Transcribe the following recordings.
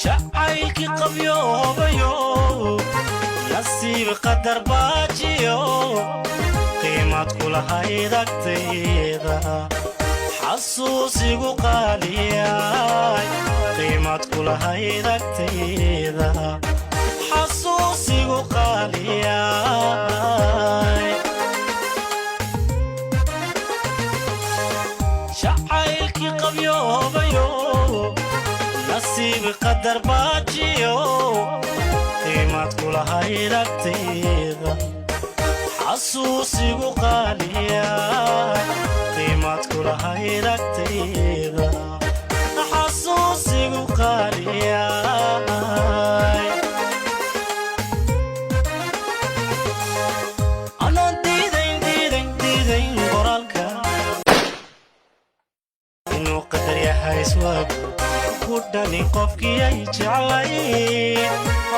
شعيك قبيو بيو نسيب قدر باجيو قيمات كل هاي دكتيدا حسوسي وقالياي قيمات كل هاي دكتيدا حسوسي وقالياي شعيك قبيو بيو نسيب قدر باجيو قيمات كل هاي دكتيدا حسوسي وقالياي قيمات كل هاي دكتيدا حسوسي وقالياي أنا ديدين قرالك إنه قدر يحيسوك قدني قفكي أي جعلي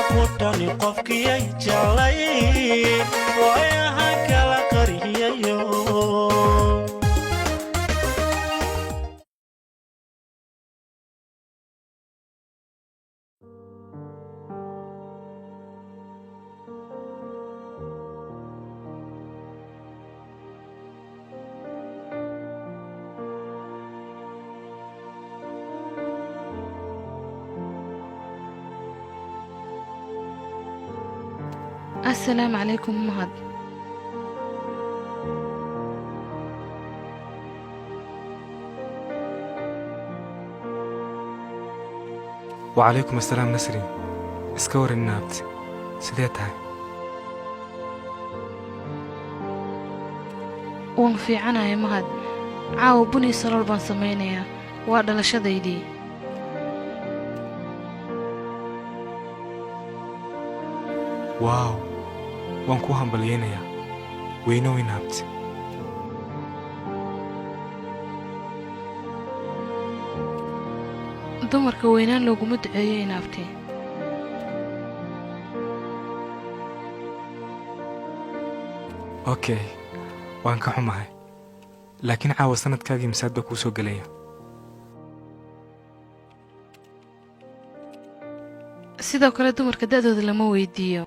قدني قفكي أي جعلي ويا هكلا قرية السلام عليكم مهد. وعليكم السلام نسرين. اسكور النابت سيدتها وان في عنا يا مهد عاو بني سرور بان سمينيا وادلا شديدي واو وان كو همبلينيا وينو نابت dumarka weynaan looguma duceeyo inaabti اوكي وان ka xumahay laakiin caawa sanadkaagii misaadba kuu soo galaya sidoo kale dumarka da'dooda lama weydiiyo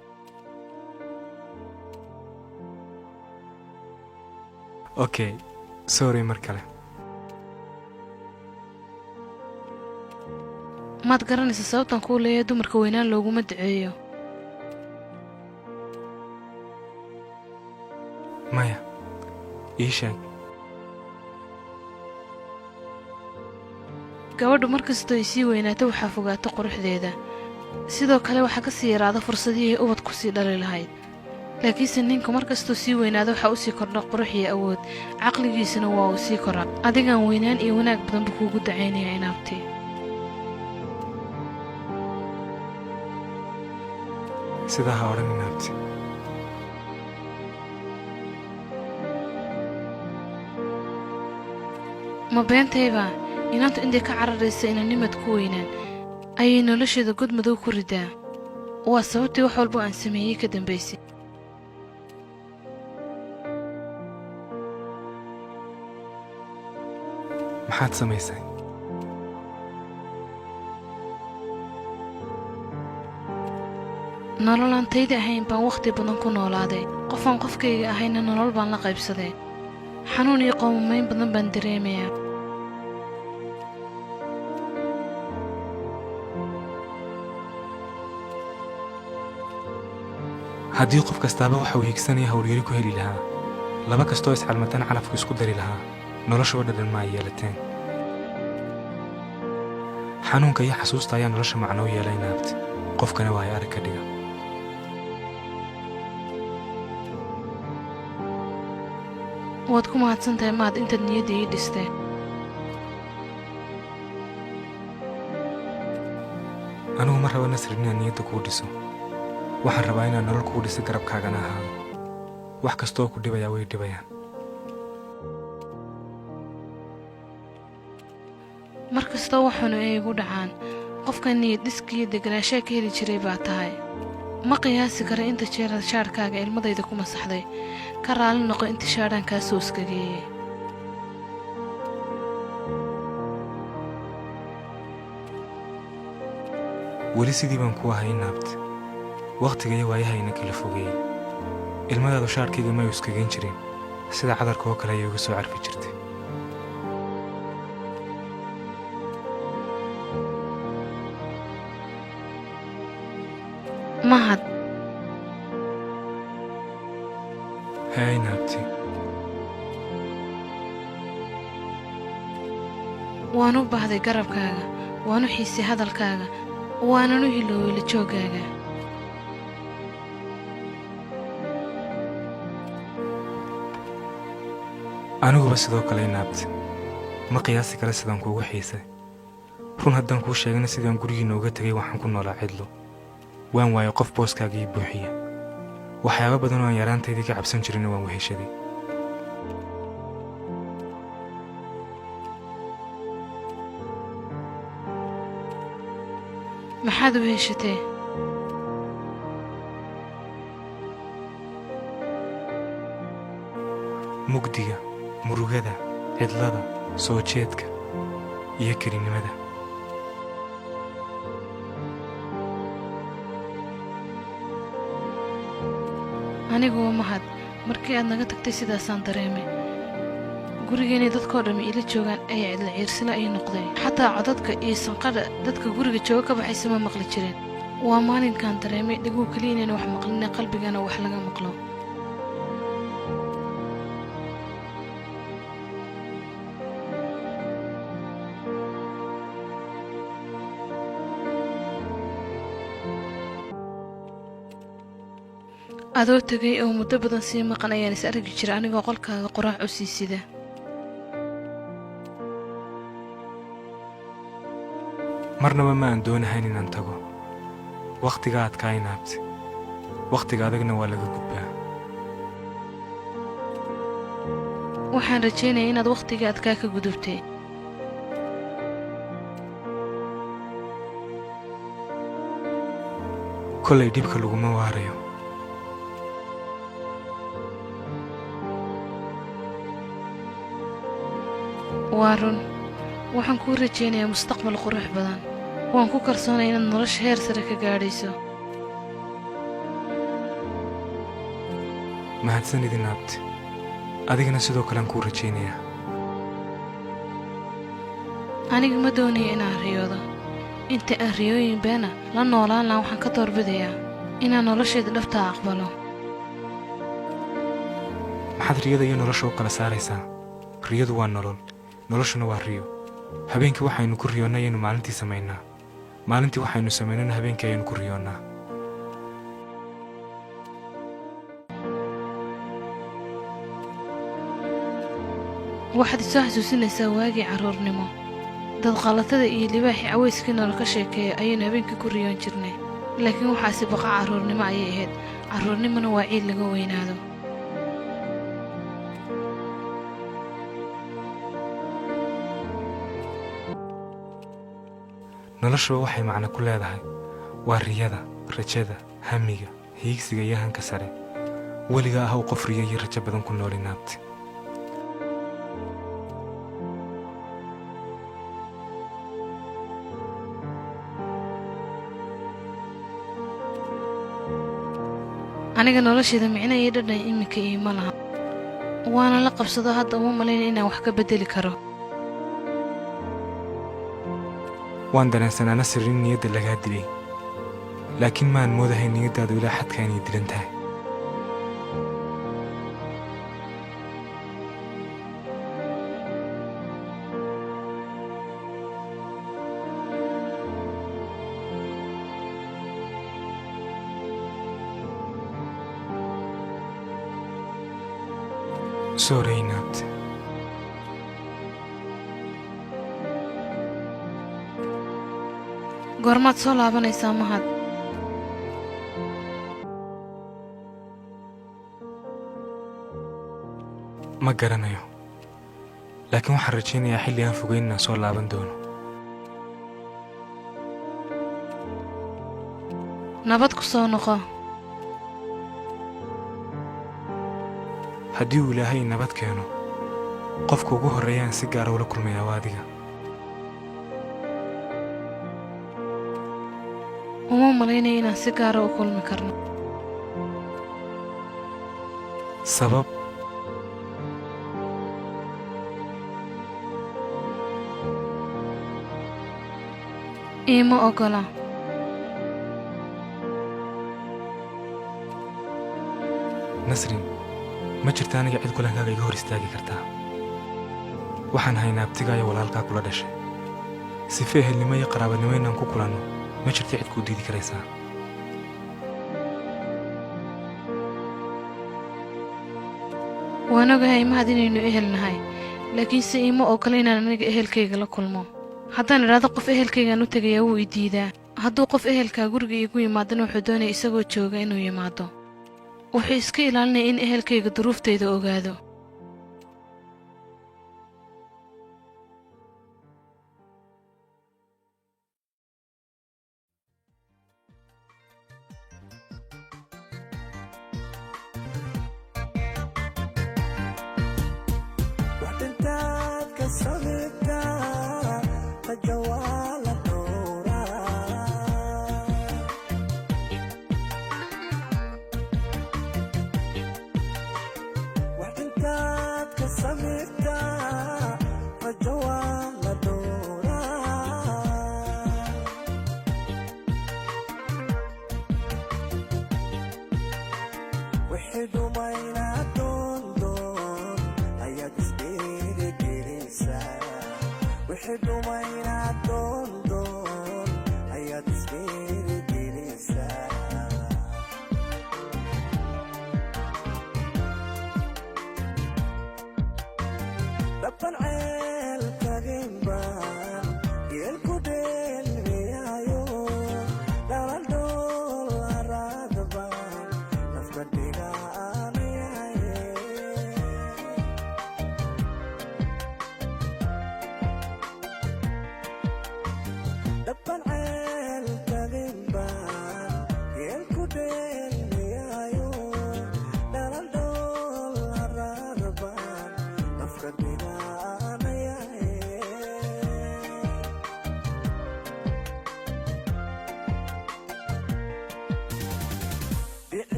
اوكي sorry mar kale maad garanaysa sababtan kuu leeyahay dumarka weynaan looguma duceeyo maya ii sheeg gabadhu markastoo ay sii weynaato waxaa fogaato quruxdeeda sidoo kale waxaa ka sii yaraada fursadihii ay ubad ku sii dhali lahayd laakiinse ninka markastoo sii weynaado waxaa u sii kordha qurux iyo awood caqligiisana waa uu sii koraa adigaan weynaan iyo wanaag badanba kuugu dacaynayaa inaabti sidaa ha odhan inaabti ma beentayba inaantu intay ka cararaysa inanimad ku weynaan ayay nolosheeda god madow ku ridaa waa sababtii wax walba aan sameeyey ka dambaysay maxaad samaysay nolol aan tayda ahayn baan wakhti badan ku noolaaday qofaan qofkayga ahayna nolol baan la qaybsaday xanuun iyo qoomamayn badan baan dareemayaa haddii qof kastaaba waxa uu higsanaya hawlyari ku heli lahaa laba kastoo iscalmatana calafku isku dari lahaa noloshoo dhadhan ma ay yeelateen xanuunka iyo xasuusta ayaa nolosha macno u yeelay naabti qofkana waa ay arag ka dhiga waad ku mahadsantahay maad intaad niyadda ii dhisteen anigu ma raba nasrin inaan niyadda kuu dhiso waxaan rabaa inaan nolol kuu dhiso garabkaagana ahaado wax kastoo ku dhibayaa way dhibayaan mar kastoo waxaanu ay igu dhacaan qofka niyad dhiskiiyo deganaanshaa ka heli jiray baa tahay ma qiyaasi kara inta jeerad shaadhkaaga ilmadayda ku masaxday ka raali noqo inta shaadhaan kaa soo iskageeyey weli sidii baan ku ahay naabti waqtiga iyo waayahayna kala fogeeyey ilmadaadu shaarkayga ma iskagan jirin sida cadarka oo kale ayay uga soo carfi jirtay mahad hay naabti waan u baahday garabkaaga waan u xiisay hadalkaaga waanan u hilooway la joogaaga aniguba sidoo kale naabti ma qiyaasi kale sidaan kuugu xiisay run haddaan kuu sheegana sidaan gurigiinna uga tegay waxaan ku noolaa cidlo waan waayay qof booskaaga ii buuxiya waxyaabo badan oo aan yaraantaydii ka cabsan jirinna waan weheshaday maxaad u heshatee mugdiga murugada cidlada soo jeedka iyo kelinimada aniguwa mahad markii aad naga tagtay sidaasaan dareemay gurigeennay dadkoo dhammi ila joogaan ayaa cidla ciirsila ii noqday xataa codadka iyo sanqadha dadka guriga jooga ka baxaysa ma maqli jirin waa maalinkaan dareemay dhiguu keliya inayna wax maqlina qalbigana wax laga maqlo adoo tegay oo muddo badan sii maqan ayaan is argi jira anigoo qolkaaga qoraac u sii sida marnaba ma aan doonahayn inaan tago wakhtiga adkaa inaabti wakhtiga adagna waa laga gudbaa waxaan rajaynaya inaad wakhtiga adkaa ka gudubtay kolay dhibka laguma waarayo waa run waxaan kuu rajaynayaa mustaqbal qurux badan waan ku kalsoonay inaad nolosha heer sare ka gaadhayso mahadsanid inaabti adigana sidoo kalean kuu rajaynayaa aniga ma doonaya inaan riyoodo inta aan riyooyin beena la noolaan laha waxaan ka doorbidayaa inaan noloshayda dhabtaa aqbalo maxaad riyada iyo nolosha u kala saaraysaa riyadu waa nolol noloshuna waa riyo habeenkii waxaynu ku riyoonnaa ayaynu maalintii samaynaa maalintii waxaynu samaynana habeenkii ayaynu ku riyoonnaa waxaad isoo xasuusinaysaa waagii carruurnimo dad qallatada iyo libaaxii cawayskii nolol ka sheekeeya ayaynu habeenkii ku riyoon jirnay laakiin waxaasi baqa carruurnimo ayay ahayd carruurnimona waa ciid laga weynaado noloshuba waxay macno ku leedahay waa riyada rajada hamiga hiigsiga iyo hanka sare weligaa ahaw qof riyo iyo rajo badan ku nool inaabti aniga noloshayda micno iyo dhadhan iminka iima laha waana la qabsado hadda uma malayna inaan wax ka beddeli karo waan dareensanaa nasir in niyadda lagaa dilay laakiin maan moodahay niyaddaadu ilaa xadka inay dilan tahay sooraynaabti goormaad soo laabanaysaa mahad ma garanayo laakiin waxaan rajaynayaa xilli aan fogeyn inaan soo laaban doono nabad ku soo noqo haddii uu ilaahay nabad keeno qofka ugu horreeyaan si gaara ula kulmayaa waa adiga uma malaynaya inaan si gaara u kulmi karno. sabab iima ogola. nasrin ma jirta aniga cid kulankaaga iga hor istaagi kartaa. waxaan haynaa abtigaayo walaalkaa kula dhashay. sife ehelnimo iyo qaraabanimo inaan ku kulanno ma jirta cid kuu diidi karaysaa. waan ogahay mahad inaynu ehel nahay, laakiinse iima ogola inaan aniga ehelkayga la kulmo. haddaan idhaahdo qof ehelkaygaan u tegayaa wuu i diidaa. hadduu qof ehelkaa guriga iigu yimaadana wuxuu doonaya isagoo jooga inuu yimaado. wuxuu iska ilaalinaya in ehelkayga duruuftayda ogaado.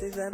Sida